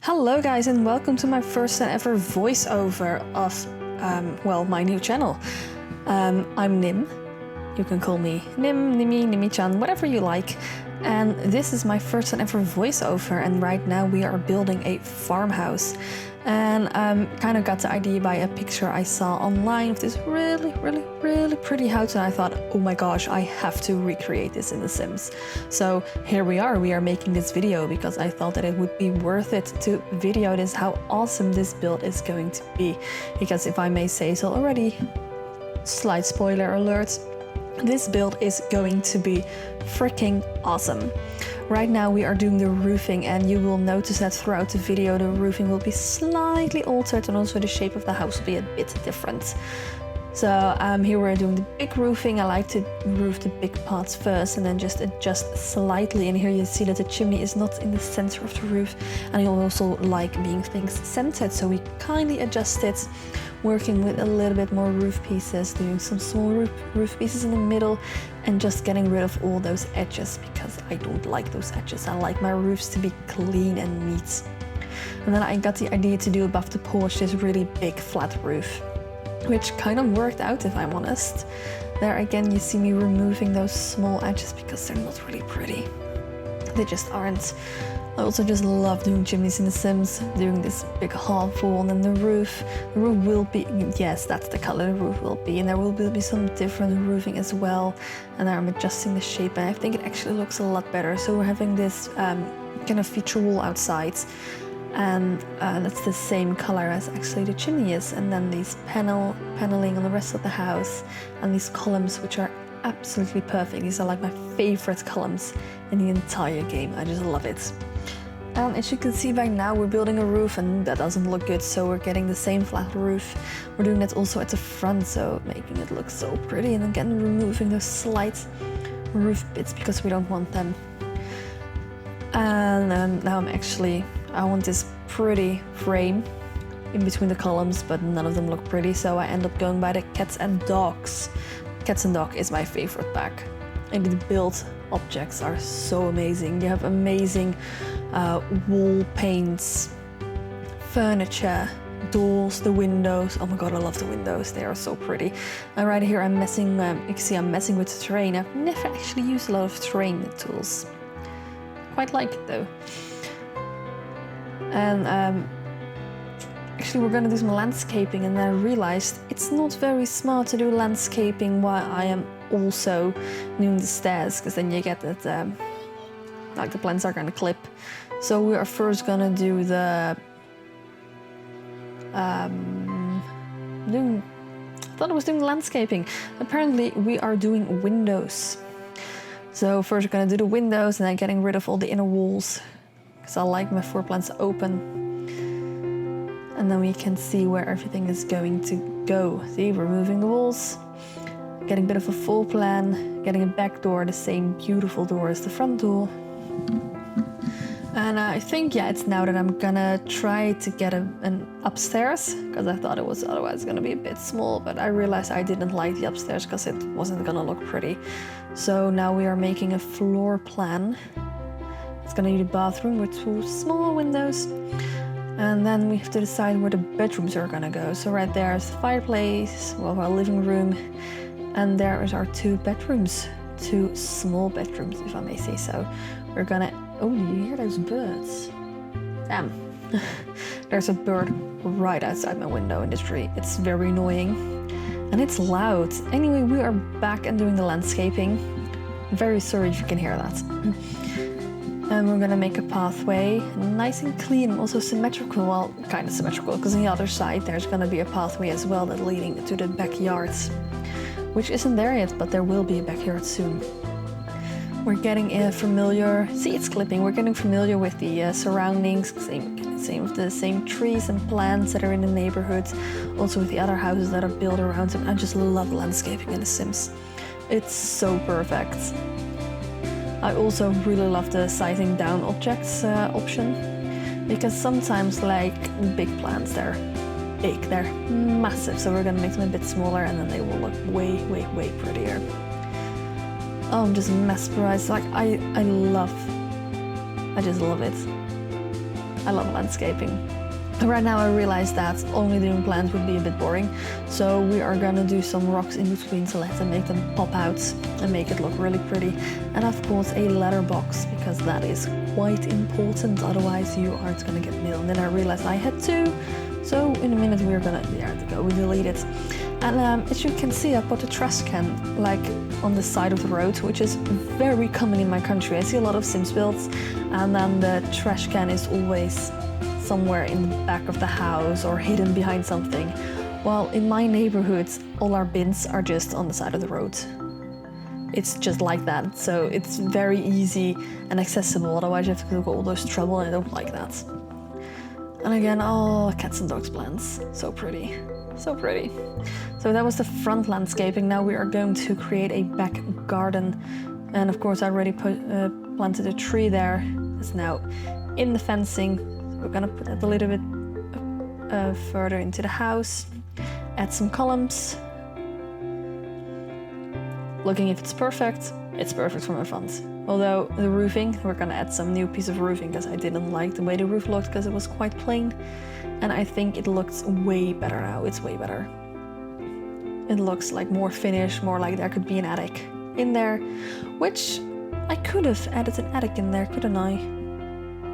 Hello guys, and welcome to my first and ever voiceover of, my new channel. I'm Nim. You can call me Nim, Nymmy, Nymmy-Chan, whatever you like. And this is my first and ever voiceover, and right now we are building a farmhouse. And kind of got the idea by a picture I saw online of this really pretty house, and I thought, oh my gosh, I have to recreate this in The Sims. So here we are making this video because I thought that it would be worth it to video this, how awesome this build is going to be. Because if I may say so already, slight spoiler alert, this build is going to be freaking awesome. Right now we are doing the roofing, and you will notice that throughout the video the roofing will be slightly altered, and also the shape of the house will be a bit different. So here we're doing the big roofing. I like to roof the big parts first and then just adjust slightly. And here you see that the chimney is not in the center of the roof, and I also like being things centered, so we kindly adjust it, working with a little bit more roof pieces, doing some small roof pieces in the middle, and just getting rid of all those edges because I don't like those edges. I like my roofs to be clean and neat. And then I got the idea to do above the porch this really big flat roof, which kind of worked out, if I'm honest. There again you see me removing those small edges because they're not really pretty. They just aren't. I also just love doing chimneys in The Sims, doing this big half wall, and then the roof. The roof will be, yes, that's the color the roof will be, and there will be some different roofing as well. And I'm adjusting the shape, and I think it actually looks a lot better. So we're having this kind of feature wall outside, and that's the same color as actually the chimney is. And then these paneling on the rest of the house, and these columns, which are absolutely perfect. These are like my favorite columns in the entire game. I just love it. As you can see by now, we're building a roof, and that doesn't look good, so we're getting the same flat roof. We're doing that also at the front, so making it look so pretty, and again removing those slight roof bits because we don't want them. And now I want this pretty frame in between the columns, but none of them look pretty, so I end up going by the cats and dogs. Cats and dog is my favorite pack, and the build objects are so amazing. You have amazing wall paints, furniture, doors, the windows. Oh my god, I love the windows, they are so pretty. And right here I'm messing, you can see I'm messing with the terrain. I've never actually used a lot of terrain tools. Quite like it though. And actually we're gonna do some landscaping, and then I realized it's not very smart to do landscaping while I am also doing the stairs, because then you get that like the plants are gonna clip. So we are first gonna do the I thought I was doing landscaping. Apparently we are doing windows. So first we're gonna do the windows, and then getting rid of all the inner walls, because I like my floor plans open. And then we can see where everything is going to go. See, removing the walls, getting a bit of a full plan, getting a back door, the same beautiful door as the front door. And I think, yeah, it's now that I'm gonna try to get an upstairs, because I thought it was otherwise gonna be a bit small, but I realized I didn't like the upstairs because it wasn't gonna look pretty. So now we are making a floor plan. It's gonna need a bathroom with 2 small windows. And then we have to decide where the bedrooms are gonna go. So right there is the fireplace, well, our living room, and there is our 2 bedrooms, 2 small bedrooms, if I may say so. We're gonna, oh, you hear those birds? Damn. There's a bird right outside my window in the tree. It's very annoying, and it's loud. Anyway, we are back and doing the landscaping. I'm very sorry if you can hear that. And we're gonna make a pathway, nice and clean, and also symmetrical. Well, kind of symmetrical, because on the other side there's gonna be a pathway as well that leading to the backyard, which isn't there yet, but there will be a backyard soon. We're getting familiar. See, it's clipping. We're getting familiar with the surroundings, same with the same trees and plants that are in the neighborhoods, also with the other houses that are built around them. I just love landscaping in The Sims. It's so perfect. I also really love the sizing down objects option, because sometimes like big plants, they're big, they're massive, so we're gonna make them a bit smaller, and then they will look way prettier. Oh, I'm just mesmerized. Like I just love it. I love landscaping. Right now I realize that only doing plants would be a bit boring, so we are gonna do some rocks in between to let them make them pop out and make it look really pretty. And of course a letterbox, because that is quite important, otherwise you aren't gonna get mail. And then I realized I had two, so in a minute we're gonna, we delete it. And as you can see, I put a trash can like on the side of the road, which is very common in my country. I see a lot of Sims builds, and then the trash can is always somewhere in the back of the house or hidden behind something. Well, in my neighborhood, all our bins are just on the side of the road. It's just like that, so it's very easy and accessible, otherwise you have to go all those trouble, and I don't like that. And again, oh, cats and dogs plants, so pretty, so pretty. So that was the front landscaping. Now we are going to create a back garden, and of course I already planted a tree there. It's now in the fencing. We're gonna put it a little bit further into the house, add some columns. Looking if it's perfect from the front. Although the roofing, we're gonna add some new piece of roofing because I didn't like the way the roof looked because it was quite plain. And I think it looks way better now, it's way better. It looks like more finished, more like there could be an attic in there, which I could have added an attic in there, couldn't I?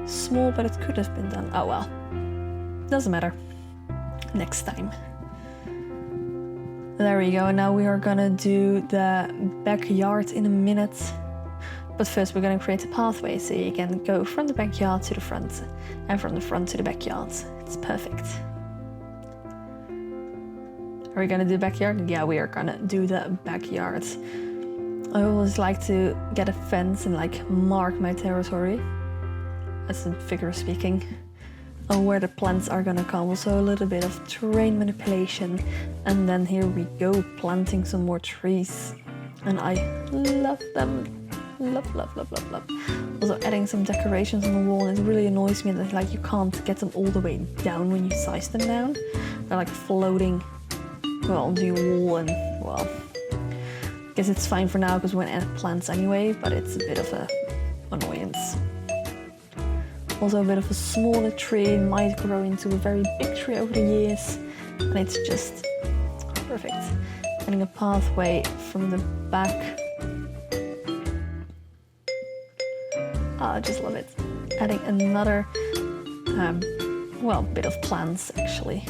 Small, but it could have been done. Oh well, doesn't matter. Next time. There we go. Now we are gonna do the backyard in a minute. But first we're gonna create a pathway so you can go from the backyard to the front and from the front to the backyard. It's perfect. Are we gonna do backyard? Yeah, we are gonna do the backyard. I always like to get a fence and like mark my territory. That's a figure of speaking, on where the plants are gonna come. So a little bit of terrain manipulation, and then here we go, planting some more trees. And I love them, love, love, love, love, love. Also adding some decorations on the wall, and it really annoys me that like you can't get them all the way down when you size them down. They're like floating, well, onto your wall, and well, I guess it's fine for now because we're gonna add plants anyway, but it's a bit of a annoyance. Also a bit of a smaller tree, might grow into a very big tree over the years, and it's just perfect. Adding a pathway from the back. I just love it. Adding another, bit of plants actually.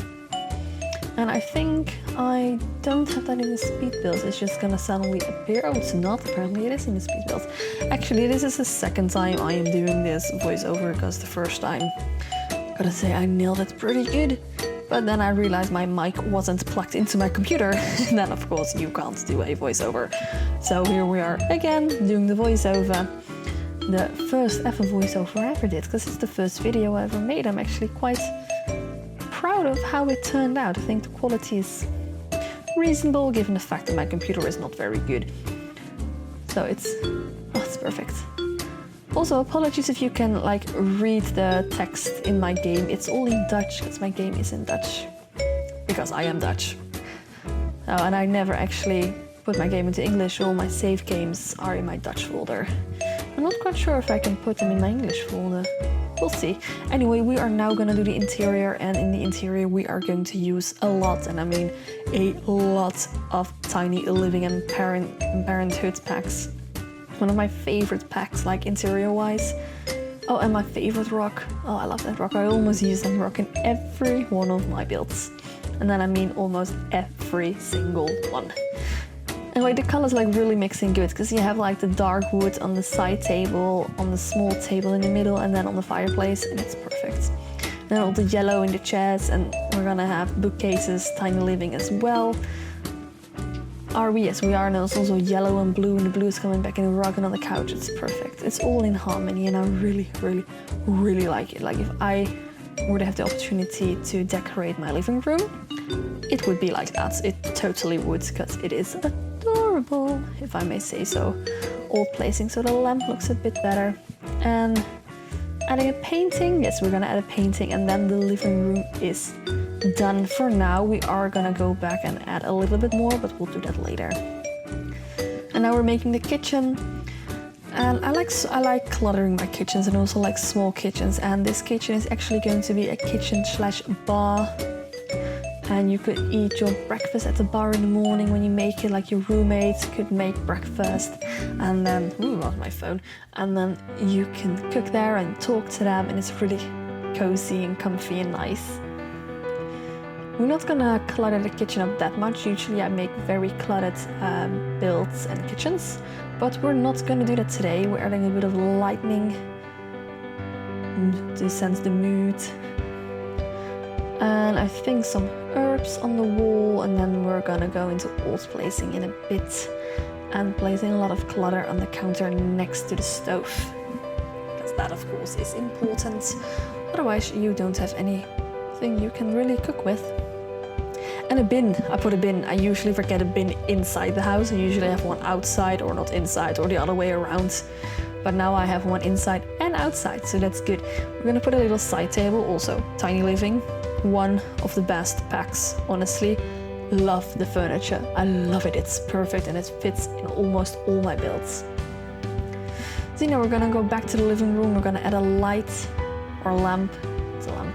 And I think I don't have that in the Speedbuild. It's just gonna suddenly appear. Oh, it's not. Apparently it is in the Speedbuild. Actually, this is the second time I am doing this voiceover, because the first time, gotta say, I nailed it pretty good. But then I realized my mic wasn't plugged into my computer. And then, of course, you can't do a voiceover. So here we are again, doing the voiceover. The first ever voiceover I ever did, because it's the first video I ever made. I'm actually quite proud of how it turned out. I think the quality is reasonable given the fact that my computer is not very good. So it's perfect. Also, apologies if you can like read the text in my game. It's all in Dutch because my game is in Dutch. Because I am Dutch. And I never actually put my game into English. All my save games are in my Dutch folder. I'm not quite sure if I can put them in my English folder. We'll see. Anyway, we are now going to do the interior, and in the interior we are going to use a lot, and I mean a lot of tiny living and parenthood packs. One of my favorite packs, like interior-wise. Oh, and my favorite rock. Oh, I love that rock. I almost use that rock in every one of my builds. And then I mean almost every single one. And like the colors like really mixing good, because you have like the dark wood on the side table, on the small table in the middle, and then on the fireplace, and it's perfect. Then all the yellow in the chairs, and we're gonna have bookcases, tiny living as well. Are we? Yes, we are. And there's also yellow and blue, and the blue is coming back in the rug and on the couch. It's perfect. It's all in harmony, and I really, really, really like it. Like if I were to have the opportunity to decorate my living room, it would be like that. It totally would, because it is adorable, if I may say so. Old placing, so the lamp looks a bit better. And adding a painting. Yes, we're gonna add a painting, and then the living room is done for now. We are gonna go back and add a little bit more, but we'll do that later. And now we're making the kitchen. And I like cluttering my kitchens and also like small kitchens. And this kitchen is actually going to be a kitchen/bar. And you could eat your breakfast at the bar in the morning when you make it, like your roommates could make breakfast. And then, ooh, lost my phone. And then you can cook there and talk to them, and it's really cozy and comfy and nice. We're not gonna clutter the kitchen up that much. Usually I make very cluttered builds and kitchens, but we're not gonna do that today. We're adding a bit of lighting to sense the mood. And I think some herbs on the wall, and then we're gonna go into alt placing in a bit and placing a lot of clutter on the counter next to the stove, because that of course is important. Otherwise you don't have anything you can really cook with. And a bin, I put a bin. I usually forget a bin inside the house. I usually have one outside, or not inside, or the other way around. But now I have one inside and outside, so that's good. We're gonna put a little side table, also tiny living. One of the best packs, honestly. Love the furniture. I love it. It's perfect and it fits in almost all my builds. So now we're gonna go back to the living room. We're gonna add a light or lamp. It's a lamp.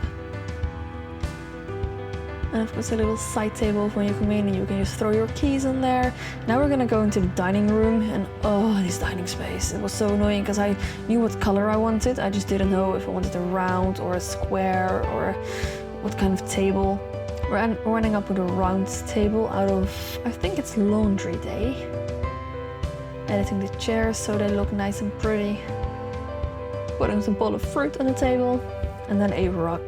And of course a little side table when you come in, and you can just throw your keys on there. Now we're gonna go into the dining room, and oh, this dining space. It was so annoying because I knew what color I wanted. I just didn't know if I wanted a round or a square or what kind of table. We're ending up with a round table out of, I think it's laundry day. Editing the chairs so they look nice and pretty. Putting some bowl of fruit on the table, and then a rug.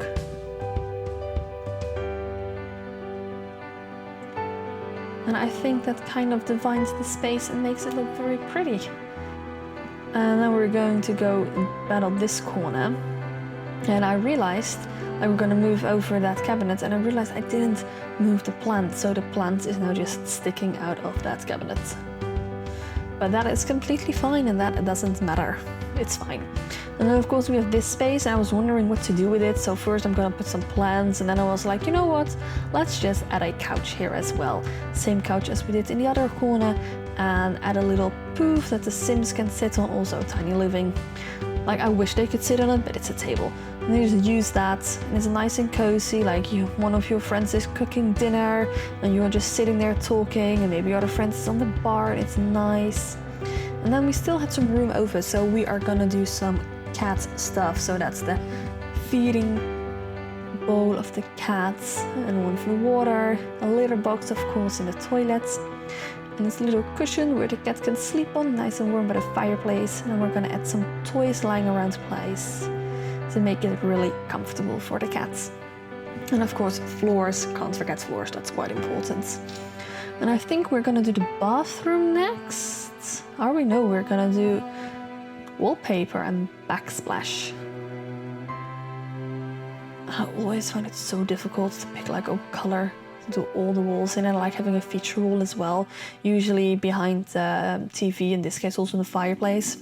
And I think that kind of divides the space and makes it look very pretty. And then we're going to go and battle this corner. And I realized I were gonna move over that cabinet, and I realized I didn't move the plant, so the plant is now just sticking out of that cabinet. But that is completely fine, and that doesn't matter. It's fine. And then of course we have this space, and I was wondering what to do with it. So first I'm gonna put some plants, and then I was like, you know what? Let's just add a couch here as well. Same couch as we did in the other corner, and add a little poof that the Sims can sit on, also tiny living. Like, I wish they could sit on it, but it's a table. And you just use that, and it's nice and cozy, like one of your friends is cooking dinner, and you're just sitting there talking, and maybe your other friends is on the bar, and it's nice. And then we still had some room over, so we are gonna do some cat stuff. So that's the feeding bowl of the cats, and one for water, a litter box of course in the toilets, and this little cushion where the cat can sleep on, nice and warm by the fireplace. And we're gonna add some toys lying around the place to make it really comfortable for the cats. And of course floors, can't forget floors, that's quite important. And I think we're gonna do the bathroom next. Or we know we're gonna do wallpaper and backsplash. I always find it so difficult to pick like a color to do all the walls in, and I like having a feature wall as well, usually behind the TV, in this case also the fireplace.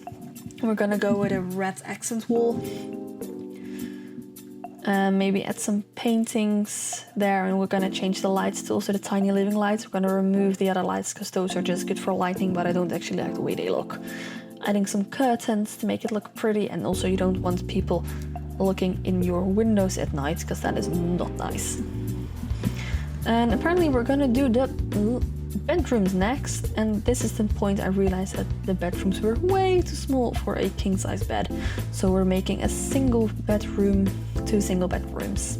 And we're gonna go with a red accent wall. Maybe add some paintings there, and we're gonna change the lights to also the tiny living lights. We're gonna remove the other lights because those are just good for lighting, but I don't actually like the way they look. Adding some curtains to make it look pretty, and also you don't want people looking in your windows at night because that is not nice. And apparently we're gonna do the bedrooms next, and this is the point I realized that the bedrooms were way too small for a king-size bed. So we're making a single bedroom, 2 single bedrooms.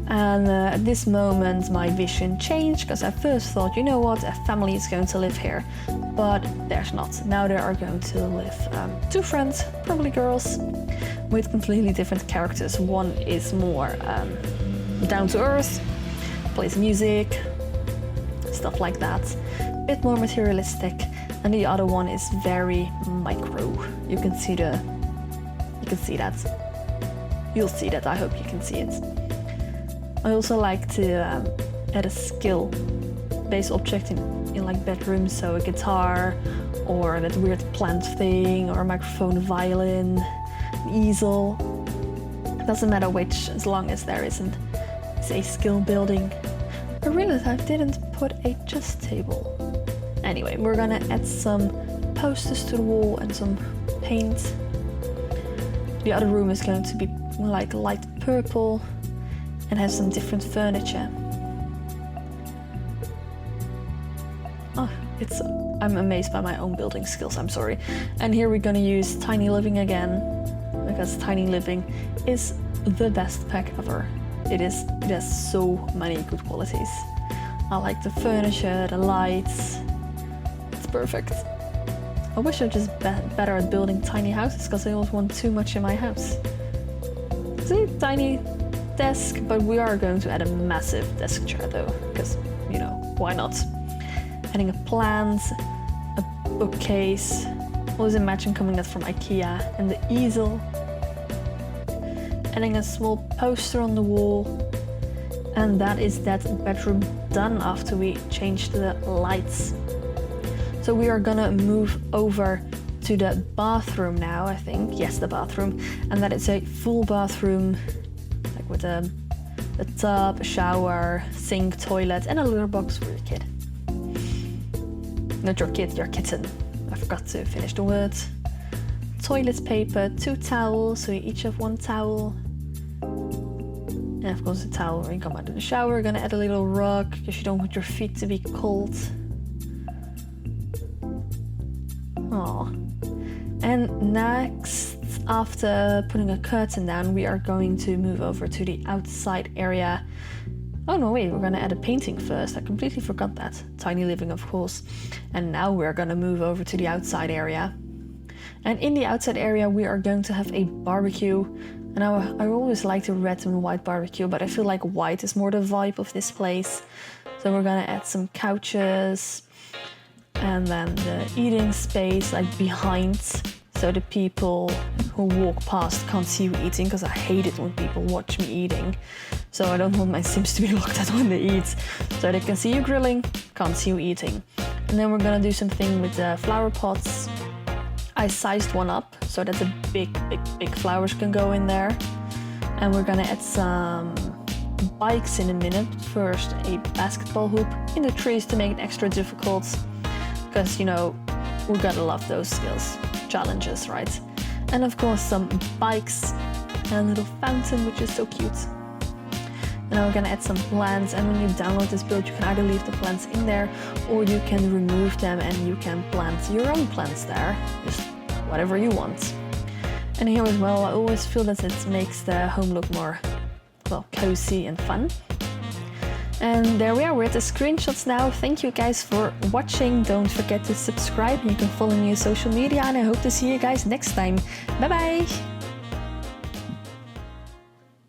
And at this moment my vision changed, because I first thought, you know what, a family is going to live here, but there's not. Now there are going to live 2 friends, probably girls, with completely different characters. One is more down to earth, plays music, stuff like that, a bit more materialistic, and the other one is very micro. You can see that. You'll see that, I hope you can see it. I also like to add a skill-based object in like bedrooms, so a guitar, or that weird plant thing, or a microphone, violin, an easel. Doesn't matter which, as long as there isn't a skill building. I realized I didn't put a chess table. Anyway, we're gonna add some posters to the wall and some paint. The other room is going to be like light purple and has some different furniture. Oh, I'm amazed by my own building skills, I'm sorry. And here we're gonna use Tiny Living again, because Tiny Living is the best pack ever. It has so many good qualities. I like the furniture, the lights. It's perfect. I wish I was just better at building tiny houses, because I always want too much in my house. See, tiny desk, but we are going to add a massive desk chair though, because, you know, why not? Adding a plant, a bookcase. Always imagine coming that from IKEA, and the easel. Adding a small poster on the wall. And that is that bedroom done after we changed the lights. So we are gonna move over to the bathroom now, I think. Yes, the bathroom. And that is a full bathroom, like with a tub, a shower, sink, toilet, and a litter box for your kid. Not your kid, your kitten. I forgot to finish the words. Toilet paper, 2 towels, so you each have 1 towel. And of course the towel when you come out of the shower. We're gonna add a little rug, because you don't want your feet to be cold. Aww. And next, after putting a curtain down, we are going to move over to the outside area. Oh no, wait, we're gonna add a painting first. I completely forgot that. Tiny Living, of course. And now we're gonna move over to the outside area. And in the outside area, we are going to have a barbecue. And I always like the red and white barbecue, but I feel like white is more the vibe of this place. So we're gonna add some couches, and then the eating space like behind, so the people who walk past can't see you eating, because I hate it when people watch me eating. So I don't want my Sims to be looked at when they eat, so they can see you grilling, can't see you eating. And then we're gonna do something with the flower pots. I sized one up so that the big flowers can go in there. And we're gonna add some bikes in a minute. First, a basketball hoop in the trees to make it extra difficult, because, you know, we gotta love those skills challenges, right? And of course some bikes and a little fountain, which is so cute. And now we're gonna add some plants, and when you download this build, you can either leave the plants in there, or you can remove them and you can plant your own plants there, just whatever you want. And here as well, I always feel that it makes the home look more, well, cozy and fun. And there we are, we're at the screenshots now. Thank you guys for watching. Don't forget to subscribe. You can follow me on social media, and I hope to see you guys next time. Bye bye!